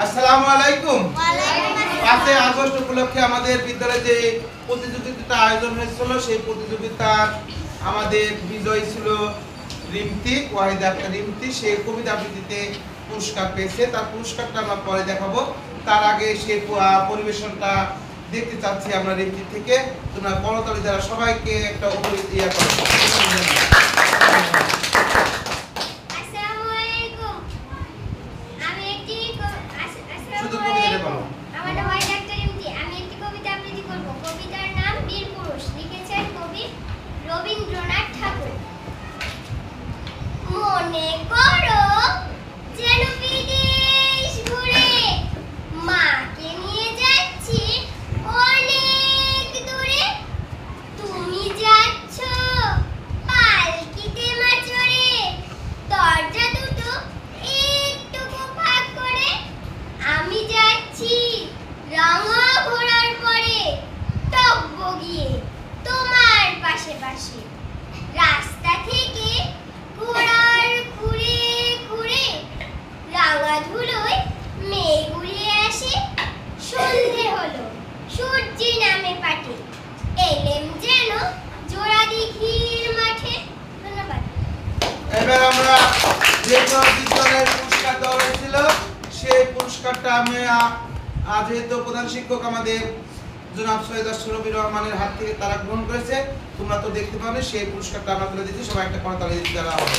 আসসালামু আলাইকুম। 5 আগস্ট উপলক্ষে আমাদের বিদ্যালয়ে যে প্রতিযোগিতাটা আয়োজন হয়েছিল সেই প্রতিযোগিতার আমাদের বিজয়ী ছিল রিমতি, ওয়াহিদা আক্তার রিমতি। সে কবিতা আবৃত্তিতে পুরস্কার পেয়েছে। তার পুরস্কারটা আমরা পরে দেখাবো। তার আগে সে পরিবেশনটা দেখতে চাচ্ছি আমরা রিমতি থেকে। তোমরা করতালি দ্বারা সবাইকে একটা উপরে ইয়া করো। রবীন্দ্রনাথ ঠাকুর। মনে করো যেন বিদেশ ঘুরে মাকে নিয়ে যাচ্ছি অনেক দূরে। তুমি যাচ্ছ পালকিতে মা চড়ে, দরজা দুটো একটু ফাঁক করে। আমি যাচ্ছি রাঙা ঘোড়ার পরে, টগবগিয়ে তোমার পাশে পাশে। রাস্তা থেকে ঘোড়ার ঘুরে ঘুরে রাঙা ধুলোয় মেঘ উড়িয়ে আসে। সন্ধে হলো, সূর্যি নামে পাটে, এলেম যেন জোড়া দিঘির মাঠে। ধন্যবাদ। এবার আমরা যে বিদ্যালয়ের পুরস্কার দেওয়া হয়েছিল সেই পুরস্কারটা আমি যেহেতু প্রধান শিক্ষক আমাদের জনাব সৈয়দ আশরাফুর রহমানের হাত থেকে তারা গ্রহণ করেছে, তোমরা তো দেখতে পাবে সেই পুরস্কারটা আমরা তুলে দিচ্ছি। সবাই একটা করতালি দিতে দেওয়া হবে।